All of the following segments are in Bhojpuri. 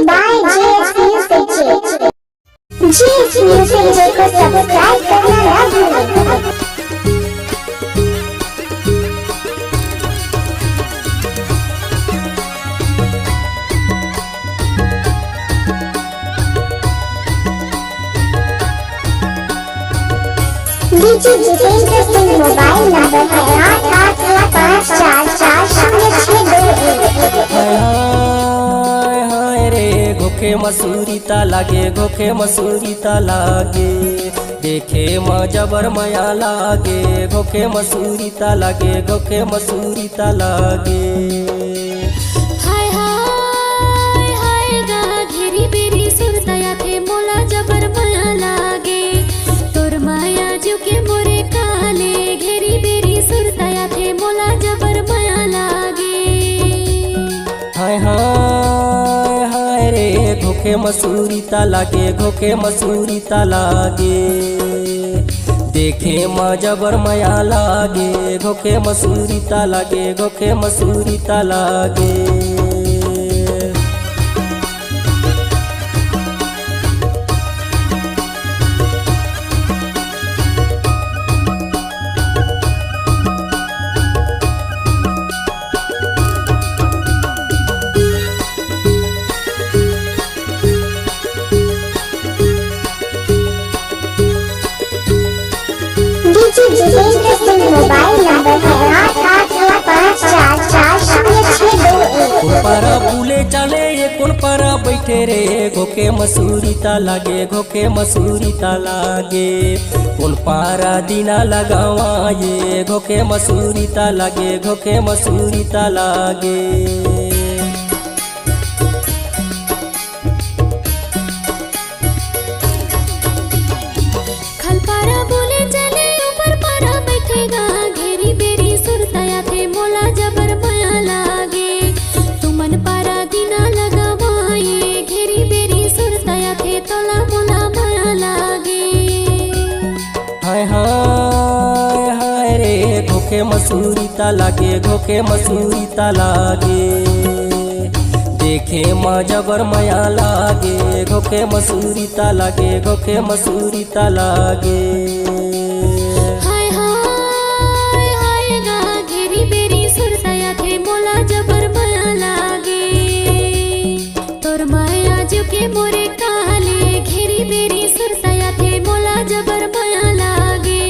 By JS music. JS music को सब्सक्राइब करना ना भूलें। DJ Jitendra Singh mobile number है 8815440621। हाय हाय रे घोखे मसूरी ता लागे, घोखे मसूरी ता लागे, देखे म जबर माया लागे, घोखे मसूरी ता लागे, घोखे मसूरी ता लागे। हाय हाय हाय गा घेरी बेरी सुरतया थे मोला जबर माया लागे, तोर माया जो के मोरे काले, घेरी बेरी सुरतया थे मोला जबर माया लागे। हाय हाय हाय रे घोखे मसूरी ता लागे, घोखे मसूरी ता लागे, देखे म जबर माया लागे, घोखे मसूरी ता लागे, घोखे मसूरी ता लागे। DJ Jitendra Singh mobile number है 8815440621। कौन पारा फूले चले ये कौन पारा बैठे रे, घोखे मसूरी ता लागे, घोखे मसूरी ता लागे, कौन पारा दीना लगावा ये, घोखे मसूरी ता लागे, घोखे मसूरी ता लागे। खल पारा बोले चले ऊपर पारा बैठेगा, घेरी बेरी सुरतया थे मोला जबर माया लागे, तुमन पारा दीना लगावाए, घेरी बेरी सुरतया थे तोला मोला माया लागे। हाय हाय हाय रे घोखे मसूरी ता लागे, घोखे मसूरी ता लागे, देखे म जबर माया लागे, घोखे मसूरी ता लागे, घोखे मसूरी ता लागे। हाय हाय हाय गा घेरी बेरी सुरतया थे मोला जबर माया लागे, तोर माया जो के मोरे काले, घेरी बेरी सुरतया थे मोला जबर माया लागे।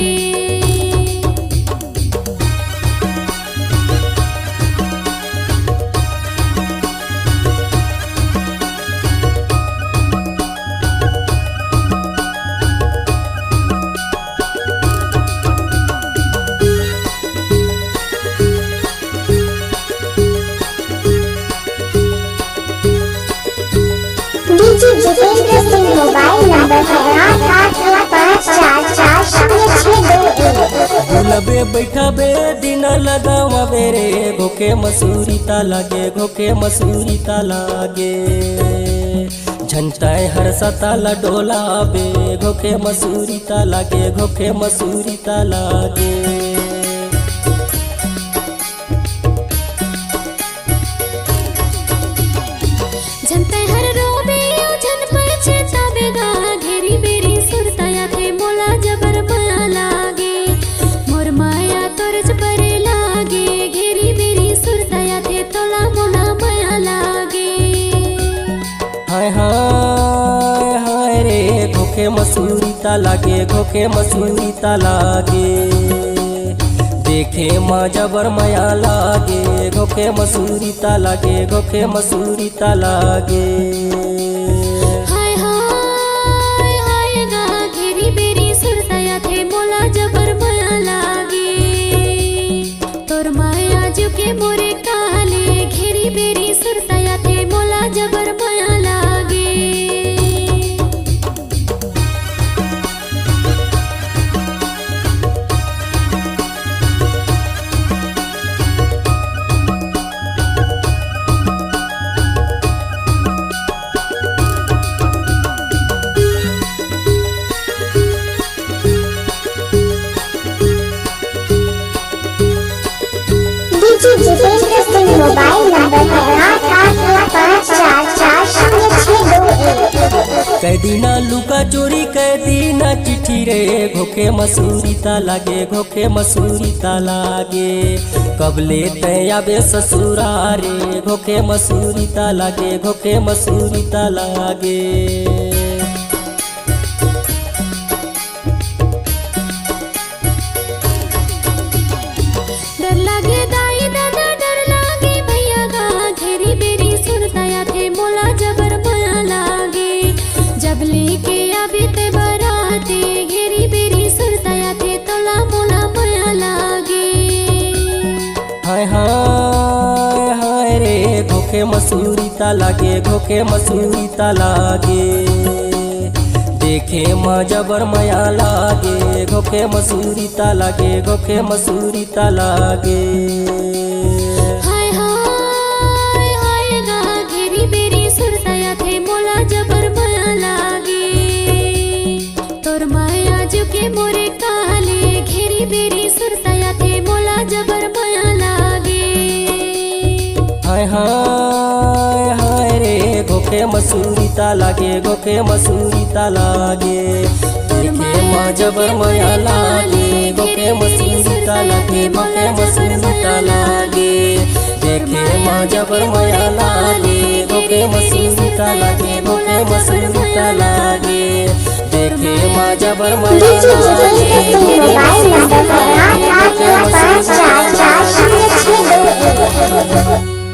DJ Jitendra Singh mobile number है 8815440621। गुलबे बैठबे दिन लगावे रे, घोखे मसूरी ता लागे, घोखे मसूरी ता लागे, झंटाए हर सताला डोलाबे, घोखे मसूरी ता लागे, घोखे मसूरी ता लागे। जनते हर रोबे जन पछे तबेगा, घेरी बेरी सुरतया थे मोला जबर माया लागे, मोर माया तोरज परे लागे, घेरी बेरी सुरतया थे तोला मोला माया लागे। हाय हाय हाय रे घोखे मसूरी ता लागे, घोखे मसूरी ता लागे, देखे म जबर माया लागे, घोखे मसूरी ता लागे, घोखे मसूरी ता लागे। हाय हाय हाय गा घेरी बेरी सुरतया थे मोला जबर माया लागे, तोर माया जो के मोरे काले, घेरी बेरी सुरतया थे मोला जबर माया लागे। कैदीना लुका चोरी कैदीना चिट्ठी रे घोके मसूरी ता लागे घोके मसूरी ता लागे कबले तयाबे ससुरा रे घोके मसूरी ता लागे घोके मसूरी ता लागे डर लागे दाई दादा डर लागे भैया गा घेरी बेरी सुरताया थे मोला जबर माया लागे जब लेके आवे ते बराते घेरी बेरी सुरताया थे तोला मोला माया लागे हाय हाय हाय रे घोके मसूरी ता लागे घोके मसूरी ता लागे देखे माँ जबर माया लागे घोके मसूरी ता लागे घोके मसूरी ता लागे हाय हाय हाय गा घेरी बेरी सुरताया थे मोला जबर माया लागे तोर माया जुके मोरे काले घेरी बेरी सुरताया थे मोला जबर माया लागे हाय हाय हाय रे घोके मसूरी ता लागे घोके मसूरी ता लागे देखे माँ जबर माया लागे घोके मसूरी ता लागे घोके मसूरी ता लागे देखे माँ जबर माया लागे घोके मसूरी ता लागे घोके मसूरी ता लागे देखे माँ जबर माया डीजे लागे मोबाइल नंबर 8885440621